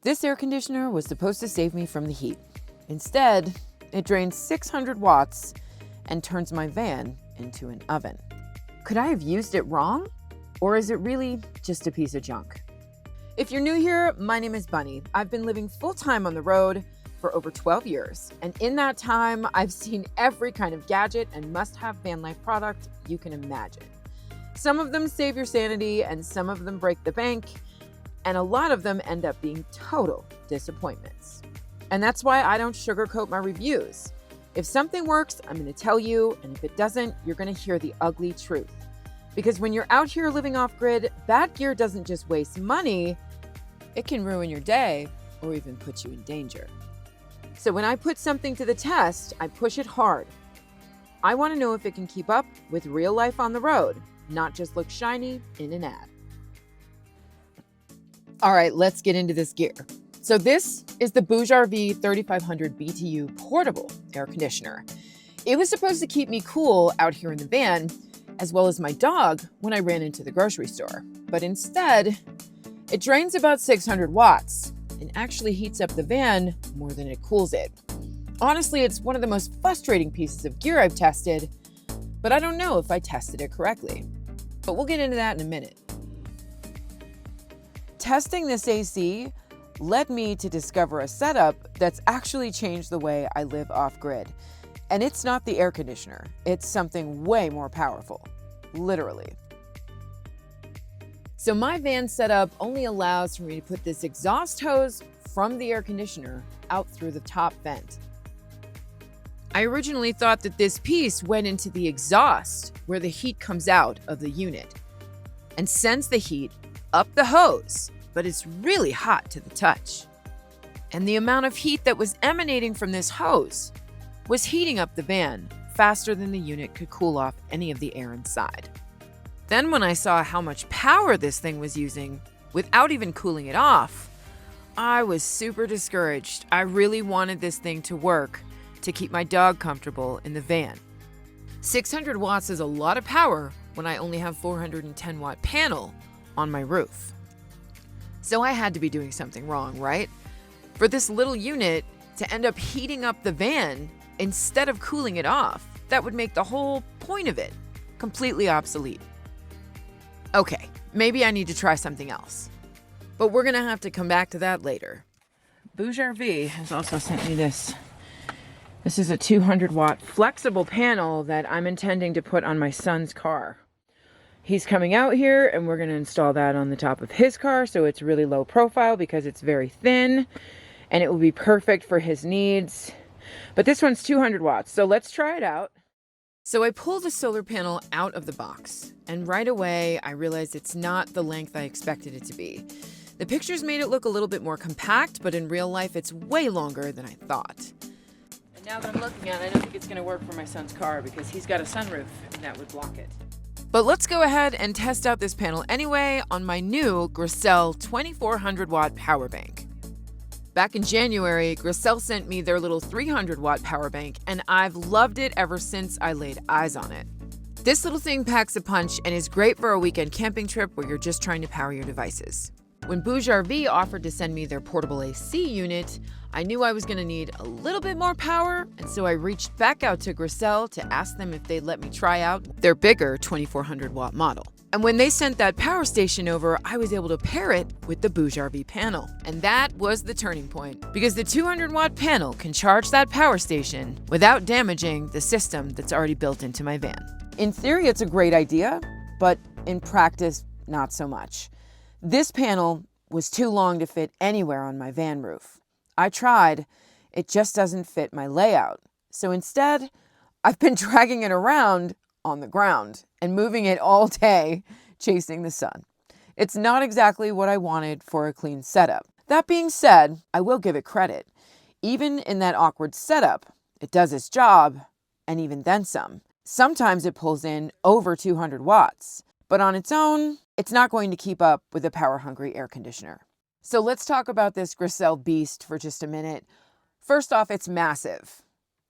This air conditioner was supposed to save me from the heat. Instead, it drains 600 watts and turns my van into an oven. Could I have used it wrong? Or is it really just a piece of junk? If you're new here, my name is Bunny. I've been living full-time on the road for over 12 years. And in that time, I've seen every kind of gadget and must-have van life product you can imagine. Some of them save your sanity and some of them break the bank, and a lot of them end up being total disappointments. And that's why I don't sugarcoat my reviews. If something works, I'm going to tell you, and if it doesn't, you're going to hear the ugly truth. Because when you're out here living off-grid, bad gear doesn't just waste money, it can ruin your day or even put you in danger. So when I put something to the test, I push it hard. I want to know if it can keep up with real life on the road, not just look shiny in an ad. All right, let's get into this gear. So this is the BougeRV 3500 BTU portable air conditioner. It was supposed to keep me cool out here in the van, as well as my dog when I ran into the grocery store. But instead, it drains about 600 watts and actually heats up the van more than it cools it. Honestly, it's one of the most frustrating pieces of gear I've tested, but I don't know if I tested it correctly. But we'll get into that in a minute. Testing this AC led me to discover a setup that's actually changed the way I live off-grid. And it's not the air conditioner, it's something way more powerful, literally. So my van setup only allows for me to put this exhaust hose from the air conditioner out through the top vent. I originally thought that this piece went into the exhaust where the heat comes out of the unit and sends the heat up the hose, but it's really hot to the touch. And the amount of heat that was emanating from this hose was heating up the van faster than the unit could cool off any of the air inside. Then when I saw how much power this thing was using without even cooling it off, I was super discouraged. I really wanted this thing to work to keep my dog comfortable in the van. 600 watts is a lot of power when I only have 410 watt panel on my roof. So I had to be doing something wrong, right? For this little unit to end up heating up the van instead of cooling it off, that would make the whole point of it completely obsolete. Okay, maybe I need to try something else, but we're gonna have to come back to that later. BougeRV has also sent me this. This is a 200 watt flexible panel that I'm intending to put on my son's car. He's coming out here and we're gonna install that on the top of his car, so it's really low profile because it's very thin and it will be perfect for his needs. But this one's 200 watts, so let's try it out. So I pulled the solar panel out of the box, and right away I realized it's not the length I expected it to be. The pictures made it look a little bit more compact, but in real life it's way longer than I thought. And now that I'm looking at it, I don't think it's gonna work for my son's car because he's got a sunroof and that would block it. But let's go ahead and test out this panel anyway on my new Grecell 2400 watt power bank. Back in January, Grecell sent me their little 300 watt power bank, and I've loved it ever since I laid eyes on it. This little thing packs a punch and is great for a weekend camping trip where you're just trying to power your devices. When BougeRV offered to send me their portable AC unit, I knew I was going to need a little bit more power, and so I reached back out to Grecell to ask them if they'd let me try out their bigger 2400 watt model. And when they sent that power station over, I was able to pair it with the BougeRV panel. And that was the turning point, because the 200 watt panel can charge that power station without damaging the system that's already built into my van. In theory, it's a great idea, but in practice, not so much. This panel was too long to fit anywhere on my van roof. I tried, it just doesn't fit my layout. So instead, I've been dragging it around on the ground and moving it all day, chasing the sun. It's not exactly what I wanted for a clean setup. That being said, I will give it credit. Even in that awkward setup, it does its job, and even then some. Sometimes it pulls in over 200 watts, but on its own, it's not going to keep up with a power-hungry air conditioner. So let's talk about this Grecell beast for just a minute. First off, it's massive.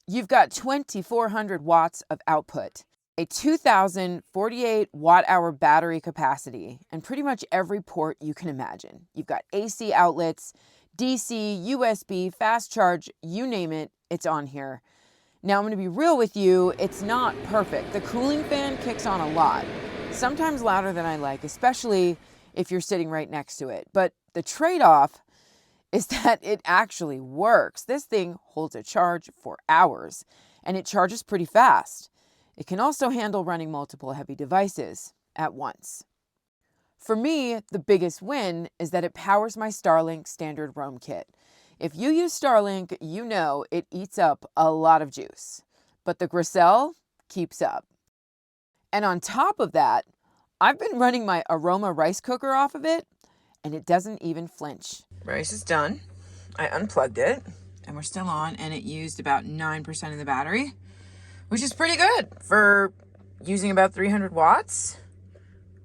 You've got 2,400 watts of output, a 2,048 watt-hour battery capacity, and pretty much every port you can imagine. You've got AC outlets, DC, USB, fast charge, you name it, it's on here. Now I'm gonna be real with you, it's not perfect. The cooling fan kicks on a lot, sometimes louder than I like, especially if you're sitting right next to it. But the trade-off is that it actually works. This thing holds a charge for hours and it charges pretty fast. It can also handle running multiple heavy devices at once. For me, the biggest win is that it powers my Starlink Standard Roam kit. If you use Starlink, you know it eats up a lot of juice, but the Grecell keeps up. And on top of that, I've been running my Aroma rice cooker off of it, and it doesn't even flinch. Rice is done. I unplugged it, and we're still on, and it used about 9% of the battery, which is pretty good for using about 300 watts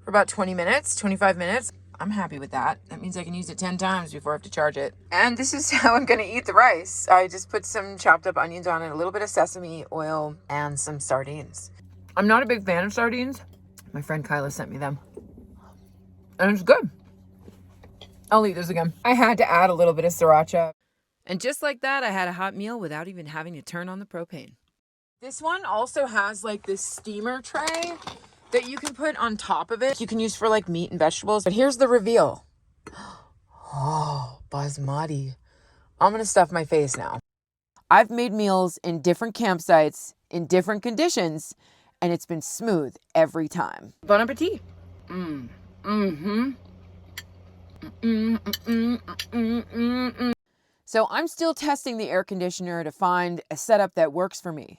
for about 20 minutes, 25 minutes. I'm happy with that. That means I can use it 10 times before I have to charge it. And this is how I'm gonna eat the rice. I just put some chopped up onions on it, a little bit of sesame oil, and some sardines. I'm not a big fan of sardines. My friend Kyla sent me them. And it's good. I'll eat this again. I had to add a little bit of sriracha. And just like that, I had a hot meal without even having to turn on the propane. This one also has like this steamer tray that you can put on top of it. You can use for like meat and vegetables. But here's the reveal. Oh, basmati. I'm gonna stuff my face now. I've made meals in different campsites, in different conditions, and it's been smooth every time. Bon appetit. So I'm still testing the air conditioner to find a setup that works for me.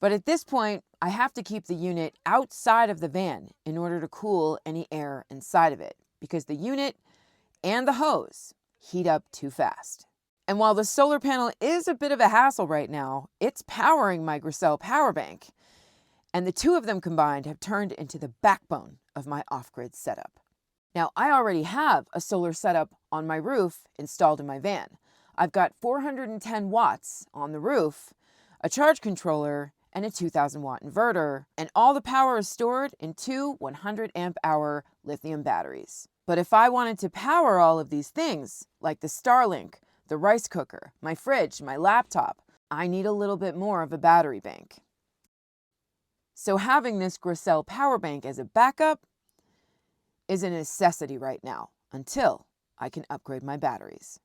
But at this point, I have to keep the unit outside of the van in order to cool any air inside of it, because the unit and the hose heat up too fast. And while the solar panel is a bit of a hassle right now, it's powering my Grecell power bank. And the two of them combined have turned into the backbone of my off-grid setup. Now, I already have a solar setup on my roof installed in my van. I've got 410 watts on the roof, a charge controller, and a 2000 watt inverter, and all the power is stored in two 100 amp hour lithium batteries. But if I wanted to power all of these things, like the Starlink, the rice cooker, my fridge, my laptop, I need a little bit more of a battery bank. So having this Grecell power bank as a backup is a necessity right now until I can upgrade my batteries.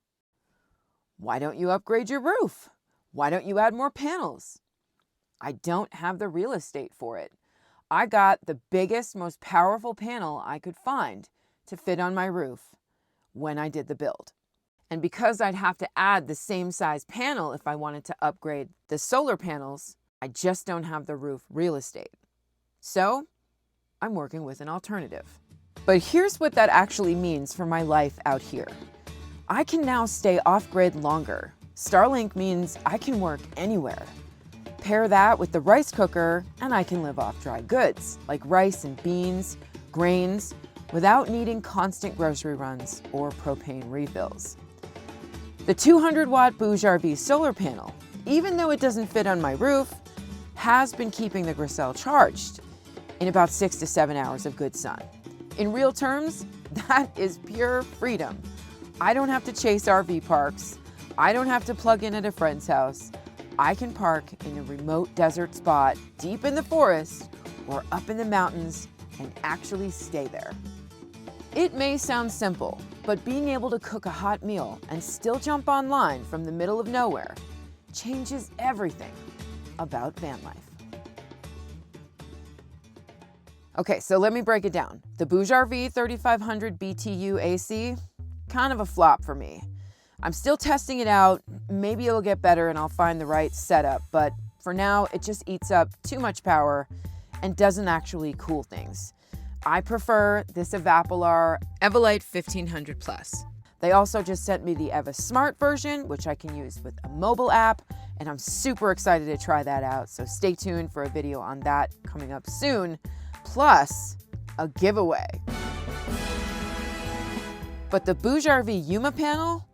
Why don't you upgrade your roof? Why don't you add more panels? I don't have the real estate for it. I got the biggest, most powerful panel I could find to fit on my roof when I did the build. And because I'd have to add the same size panel if I wanted to upgrade the solar panels, I just don't have the roof real estate. So I'm working with an alternative. But here's what that actually means for my life out here. I can now stay off-grid longer. Starlink means I can work anywhere. Pair that with the rice cooker and I can live off dry goods like rice and beans, grains, without needing constant grocery runs or propane refills. The 200 watt BougeRV solar panel, even though it doesn't fit on my roof, has been keeping the Grecell charged in about 6 to 7 hours of good sun. In real terms, that is pure freedom. I don't have to chase RV parks. I don't have to plug in at a friend's house. I can park in a remote desert spot deep in the forest or up in the mountains and actually stay there. It may sound simple, but being able to cook a hot meal and still jump online from the middle of nowhere changes everything about van life. Okay, so let me break it down. The BougeRV 3500 BTU AC, kind of a flop for me. I'm still testing it out. Maybe it'll get better and I'll find the right setup, but for now, it just eats up too much power and doesn't actually cool things. I prefer this Evapolar Evolite 1500 Plus. They also just sent me the Eva Smart version, which I can use with a mobile app, and I'm super excited to try that out, so stay tuned for a video on that coming up soon, plus a giveaway. But the BougeRV Yuma panel,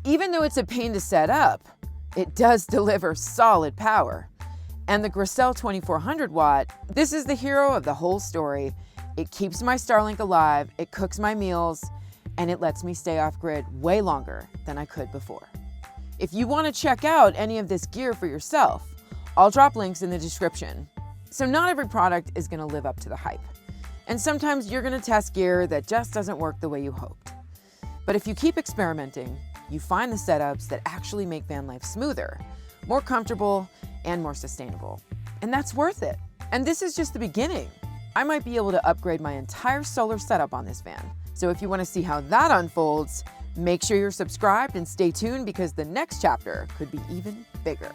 even though it's a pain to set up, it does deliver solid power. And the Grecell 2400 watt, this is the hero of the whole story. It keeps my Starlink alive, it cooks my meals, and it lets me stay off grid way longer than I could before. If you want to check out any of this gear for yourself, I'll drop links in the description. So not every product is going to live up to the hype. And sometimes you're going to test gear that just doesn't work the way you hoped. But if you keep experimenting, you find the setups that actually make van life smoother, more comfortable, and more sustainable. And that's worth it. And this is just the beginning. I might be able to upgrade my entire solar setup on this van. So if you want to see how that unfolds, make sure you're subscribed and stay tuned because the next chapter could be even bigger.